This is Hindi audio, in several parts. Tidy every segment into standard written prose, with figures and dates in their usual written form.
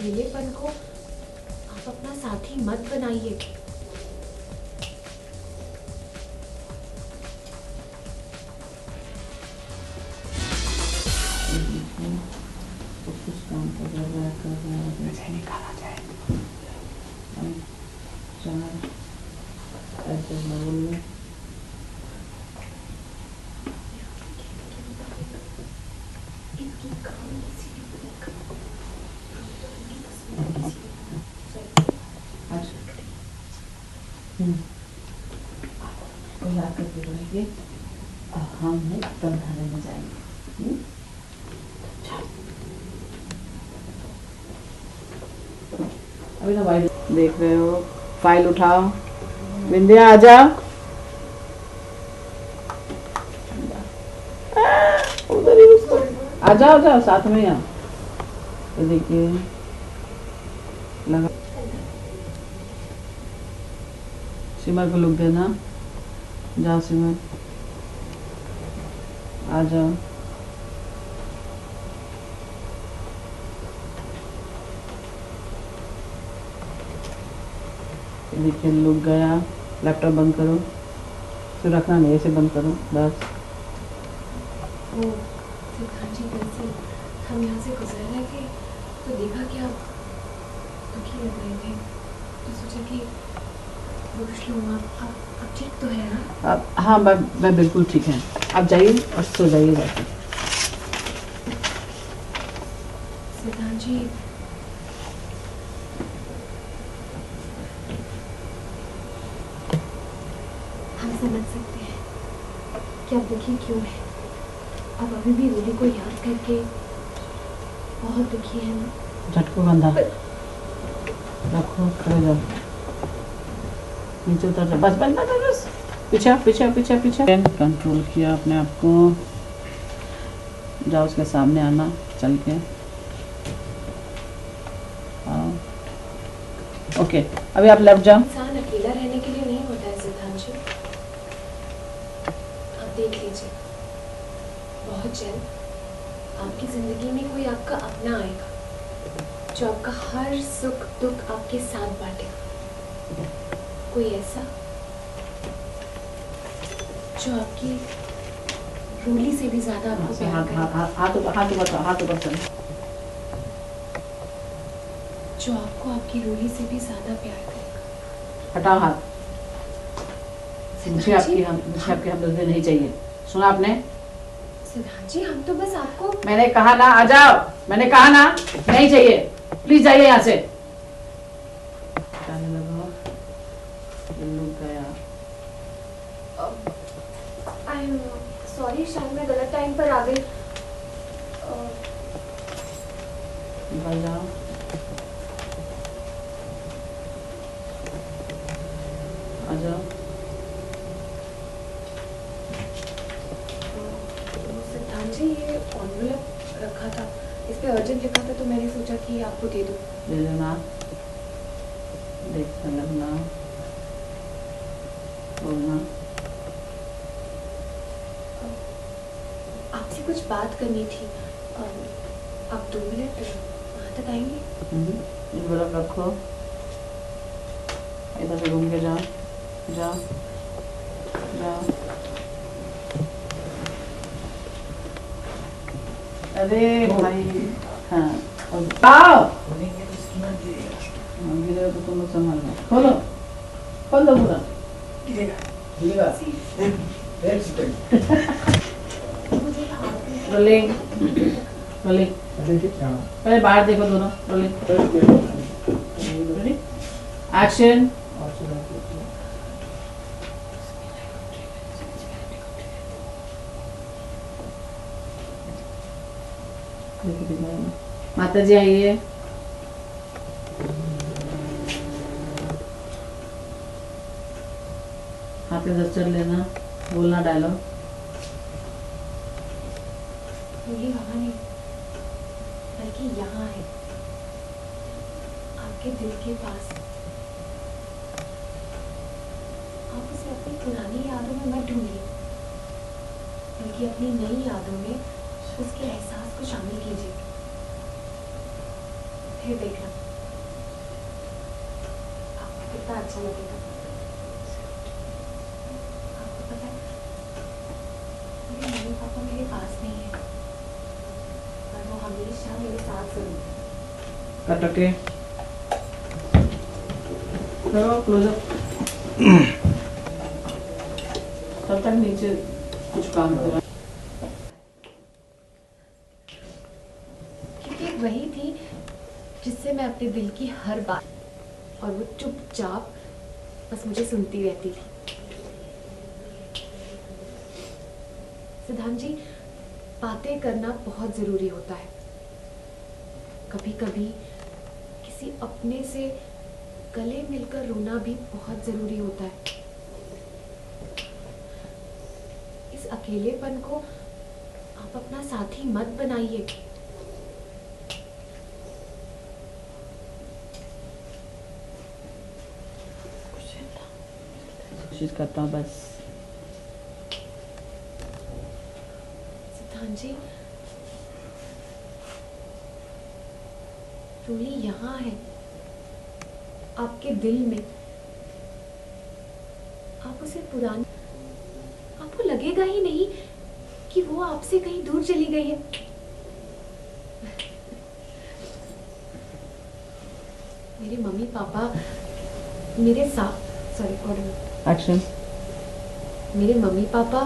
अकेलेपन को आप अपना साथी मत बनाइए। कुछ काम कर रहा है ऐसे निकाला जाए। ऐसे बोलिए हम तंधारे में जाएंगे। अभी ना भाई देख रहे हो, फाइल उठाओ। बिंदिया आ जाओ, उधर ही उसको आ जाओ, जाओ साथ में यहाँ। तो देखिए लगा सिमर को लुक देना। जाओ सिमर, आ जाओ। देखिए लुक गया। लैपटॉप बंद करो, फिर रखना नहीं, ऐसे बंद करो बस। वो सिद्धांत जी वैसे हम यहाँ से गुजर रहे थे तो देखा कि आप दुखी लग रहे थे, तो सोचा कि पूछ लूँ आप ठीक तो है ना? अब हाँ, मैं बिल्कुल ठीक है। आप जाइए और सो जाइए जाके। सिद्धांत जी हम समझ सकते हैं कि आप दुखी क्यों हैं। आप अभी भी रूली को याद करके बहुत दुखी हैं ना? झटको बंधा रखो, खड़े जाओ, नीचे उतर जाओ, बस बस बस बस। पीछे पीछे पीछे पीछे। कंट्रोल किया अपने आप को। जाओ उसके सामने आना, चल के आओ। ओके, अभी आप लेफ्ट जाओ। इंसान अकेला रहने के लिए नहीं होता है सिद्धांत जी। आप देख लीजिए, बहुत जल्द आपकी जिंदगी में कोई आपका अपना आएगा जो आपका हर सुख दुख आपके साथ बांटेगा। कोई ऐसा जो आपकी रूली से भी ज्यादा आपको प्यार करेगा। हाथ ऊपर करो। जो आपको आपकी रूली से भी ज्यादा प्यार करेगा। हटाओ हाथ। मुझे आपकी हमदर्दी नहीं चाहिए, सुना आपने? सिद्धांत जी हम तो बस आपको। मैंने कहा ना आ जाओ, मैंने कहा ना नहीं चाहिए। प्लीज जाइए यहाँ से। जाने लगो, लुक गया। आई एम सॉरी, शायद मैं गलत टाइम पर आ गई। निकल जाओ। आ जाओ। सिद्धांत जी ये एनवेलप रखा था, इस पे अर्जेंट लिखा था, तो मैंने सोचा कि आपको दे दूं। दे देना, देखने लगना, बोलना। आपसे कुछ बात करनी थी। आप 2 मिनट वहाँ तक आएंगे? एनवेलप रखो, इधर से घूम के जाओ, जाओ जाओ। अरे भाई हाँ, आओ। गिरेगा तो तुम लोग संभालना। खोलो, खोल दो पूरा। Rolling rolling. पहले बाहर देखो दोनों। Rolling, action. माता जी आइए। हाथ में दस्तर लेना, बोलना डायलॉग। ये वहाँ नहीं बल्कि यहाँ है, आपके दिल के पास। आप उसे अपनी पुरानी यादों में मत ढूंढिए, बल्कि अपनी नई यादों में उसके एहसास को शामिल कीजिए। फिर देखना, आपको कितना अच्छा लगेगा। आपको पता है, मेरे मम्मी पापा मेरे पास नहीं है, पर वो हमेशा मेरे साथ जरूर है। कट ओके, करो क्लोजअप। तब तक नीचे कुछ काम करा, क्योंकि वही थी जिससे मैं अपने दिल की हर बात, और वो चुपचाप बस मुझे सुनती रहती थी। सिद्धांत जी, बातें करना बहुत जरूरी होता है। कभी कभी किसी अपने से गले मिलकर रोना भी बहुत जरूरी होता है। इस अकेलेपन को आप अपना साथी मत बनाइए। कोशिश करता हूँ बस। सिद्धांत जी, रूली यहाँ है, आपके दिल में। आप उसे पुरानी, आपको लगेगा ही नहीं कि वो आपसे कहीं दूर चली गई है। मेरे मम्मी पापा मेरे साथ, एक्शन। मेरे मम्मी पापा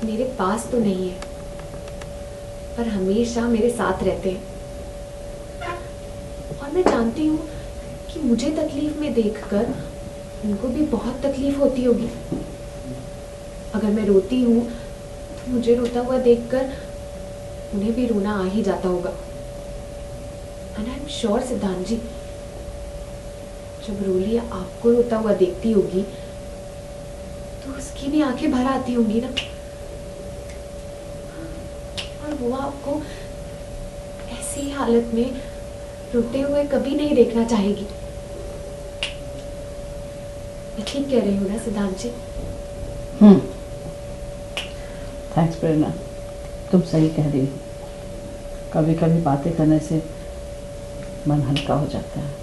मेरे पास तो नहीं है, पर हमेशा मेरे साथ रहते हैं। और मैं जानती हूँ कि मुझे तकलीफ में देखकर उनको भी बहुत तकलीफ होती होगी। अगर मैं रोती हूँ तो मुझे रोता हुआ देखकर उन्हें भी रोना आ ही जाता होगा। एंड आई एम श्योर सिद्धांत जी, जब रूली आपको रोता हुआ देखती होगी तो उसकी भी आंखें भर आती होंगी ना, और वो आपको ऐसी हालत में रोते हुए कभी नहीं देखना चाहेगी। मैं ठीक कह रही हूँ ना सिद्धांत जी? थैंक्स प्रेरणा, तुम सही कह रही हो। कभी कभी बातें करने से मन हल्का हो जाता है।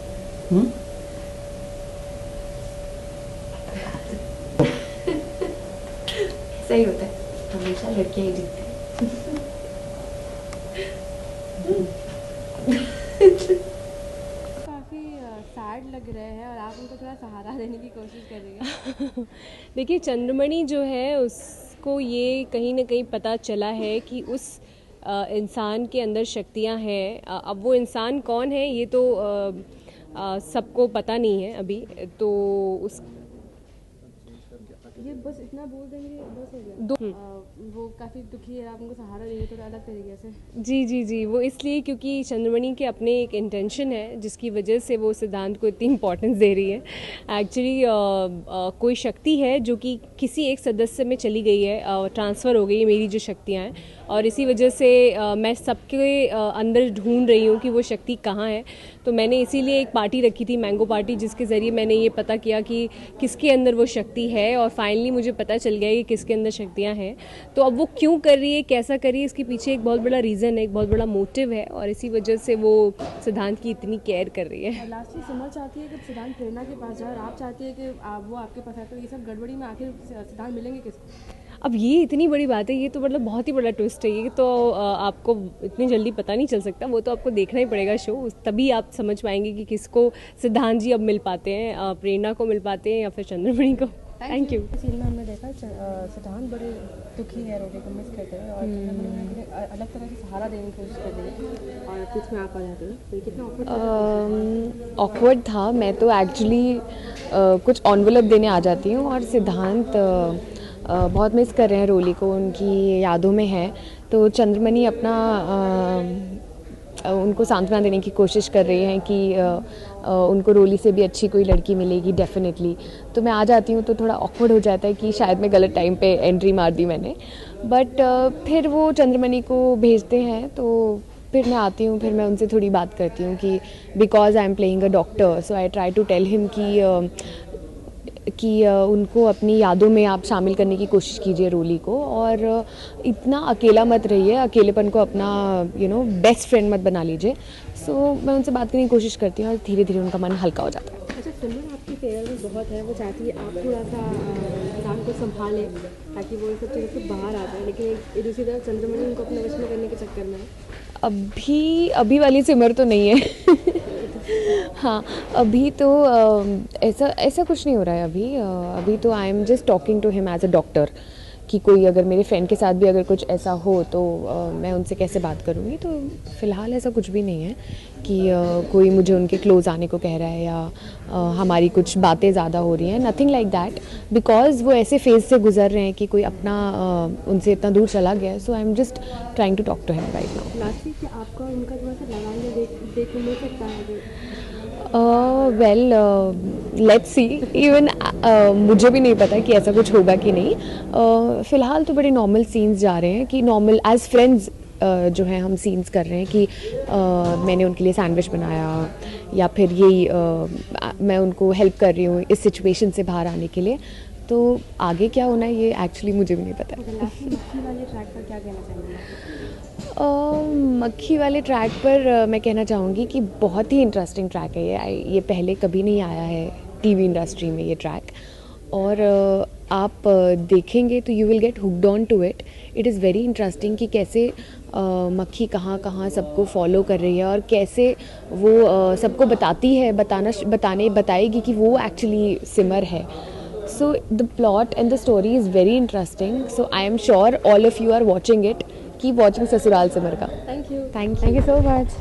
सही होता है, हमेशा लड़कियां ही जीतती हैं। काफ़ी सैड लग रहे हैं और आप उनको थोड़ा सहारा देने की कोशिश कर रही हैं। देखिए, चंद्रमणि जो है उसको ये कहीं ना कहीं पता चला है कि उस इंसान के अंदर शक्तियां हैं। अब वो इंसान कौन है ये तो सबको पता नहीं है अभी, तो उस ये बस इतना बोल देंगे बस हो गया। वो काफ़ी दुखी है, आप उनको सहारा देंगे थोड़ा अलग तरीके से। जी, वो इसलिए क्योंकि चंद्रमणि के अपने एक इंटेंशन है जिसकी वजह से वो सिद्धांत को इतनी इम्पोर्टेंस दे रही है। एक्चुअली कोई शक्ति है जो कि किसी एक सदस्य में चली गई है, ट्रांसफ़र हो गई है मेरी जो शक्तियाँ हैं, और इसी वजह से मैं सबके अंदर ढूंढ रही हूँ कि वो शक्ति कहाँ है। तो मैंने इसीलिए एक पार्टी रखी थी, मैंगो पार्टी, जिसके ज़रिए मैंने ये पता किया कि किसके अंदर वो शक्ति है, और फाइनली मुझे पता चल गया कि किसके अंदर शक्तियाँ हैं। तो अब वो क्यों कर रही है, कैसा कर रही है, इसके पीछे एक बहुत बड़ा रीज़न है, एक बहुत बड़ा मोटिव है, और इसी वजह से वो सिद्धांत की इतनी केयर कर रही है। लास्टली समझ चाहती है कि सिद्धांत प्रेरणा के पास जाए और आप चाहती है कि वो आपके पास आए, तो ये सब गड़बड़ी में आखिर सिद्धांत मिलेंगे किसको? अब ये इतनी बड़ी बात है, ये तो मतलब बहुत ही बड़ा ट्विस्ट है, ये तो आपको इतनी जल्दी पता नहीं चल सकता, वो तो आपको देखना ही पड़ेगा शो, तभी आप समझ पाएंगे कि किसको सिद्धांत जी अब मिल पाते हैं, प्रेरणा को मिल पाते हैं या फिर चंद्रमणि को। Thank you. सीन में हमने देखा सिद्धांत बड़े दुखी है, रोटी को मिस करते हैं, और चंद्रमणि अलग तरह से सहारा देने की कोशिश कर रही है, और बीच में आप आ जाते हैं, तो ये कितना ऑकवर्ड था। मैं तो एक्चुअली कुछ एनवेलप देने आ जाती हूँ, और सिद्धांत बहुत मिस कर रहे हैं रोली को, उनकी यादों में है, तो चंद्रमणि अपना उनको सांत्वना देने की कोशिश कर रही हैं कि उनको रोली से भी अच्छी कोई लड़की मिलेगी डेफिनेटली। तो मैं आ जाती हूँ तो थोड़ा ऑकवर्ड हो जाता है कि शायद मैं गलत टाइम पे एंट्री मार दी मैंने, बट फिर वो चंद्रमणि को भेजते हैं, तो फिर मैं आती हूँ, फिर मैं उनसे थोड़ी बात करती हूँ कि because I am playing a doctor, so I try to tell him कि कि उनको अपनी यादों में आप शामिल करने की कोशिश कीजिए रोली को, और इतना अकेला मत रहिए, अकेलेपन को अपना बेस्ट फ्रेंड मत बना लीजिए। सो मैं उनसे बात करने की कोशिश करती हूँ और धीरे धीरे उनका मन हल्का हो जाता है। अच्छा, सिमरन आपकी फेयर में बहुत है, वो चाहती है आप थोड़ा सा इंसान को संभालें ताकि वो इन सब चीज़ों से बाहर आ जाए, लेकिन दूसरी तरफ चंद्रमणि उनको अपने वश में करने के चक्कर में है। अभी वाली सिमर तो नहीं है। हाँ, अभी तो ऐसा कुछ नहीं हो रहा है अभी तो I am just talking to him as a doctor, कि कोई अगर मेरे फ्रेंड के साथ भी अगर कुछ ऐसा हो तो मैं उनसे कैसे बात करूँगी। तो फ़िलहाल ऐसा कुछ भी नहीं है कि कोई मुझे उनके क्लोज़ आने को कह रहा है या हमारी कुछ बातें ज़्यादा हो रही हैं, नथिंग लाइक दैट, बिकॉज वो ऐसे फेज़ से गुजर रहे हैं कि कोई अपना उनसे इतना दूर चला गया है। So I am just trying to talk to him right now. Lastly क्या आपका उनका थोड़ा सा लगान देखने मिल सकता है? वेल लेट्स सी, इवन मुझे भी नहीं पता कि ऐसा कुछ होगा कि नहीं। फ़िलहाल तो बड़े नॉर्मल सीन्स जा रहे हैं कि नॉर्मल एज फ्रेंड्स जो है हम सीन्स कर रहे हैं कि मैंने उनके लिए सैंडविच बनाया या फिर यही मैं उनको हेल्प कर रही हूँ इस सिचुएशन से बाहर आने के लिए। तो आगे क्या होना है ये एक्चुअली मुझे भी नहीं पता। मक्खी वाले ट्रैक पर क्या कहना चाहेंगे? मक्खी वाले ट्रैक पर मैं कहना चाहूँगी कि बहुत ही इंटरेस्टिंग ट्रैक है ये पहले कभी नहीं आया है टीवी इंडस्ट्री में ये ट्रैक, और आप देखेंगे तो you will get hooked on to it. It is very interesting कि कैसे मक्खी कहाँ कहाँ सबको फॉलो कर रही है और कैसे वो सबको बताती है, बताएगी कि वो एक्चुअली सिमर है। So the plot and the story is very interesting. So I am sure all of you are watching it. Keep watching Sasural Simar ka. Thank you. Thank you so much.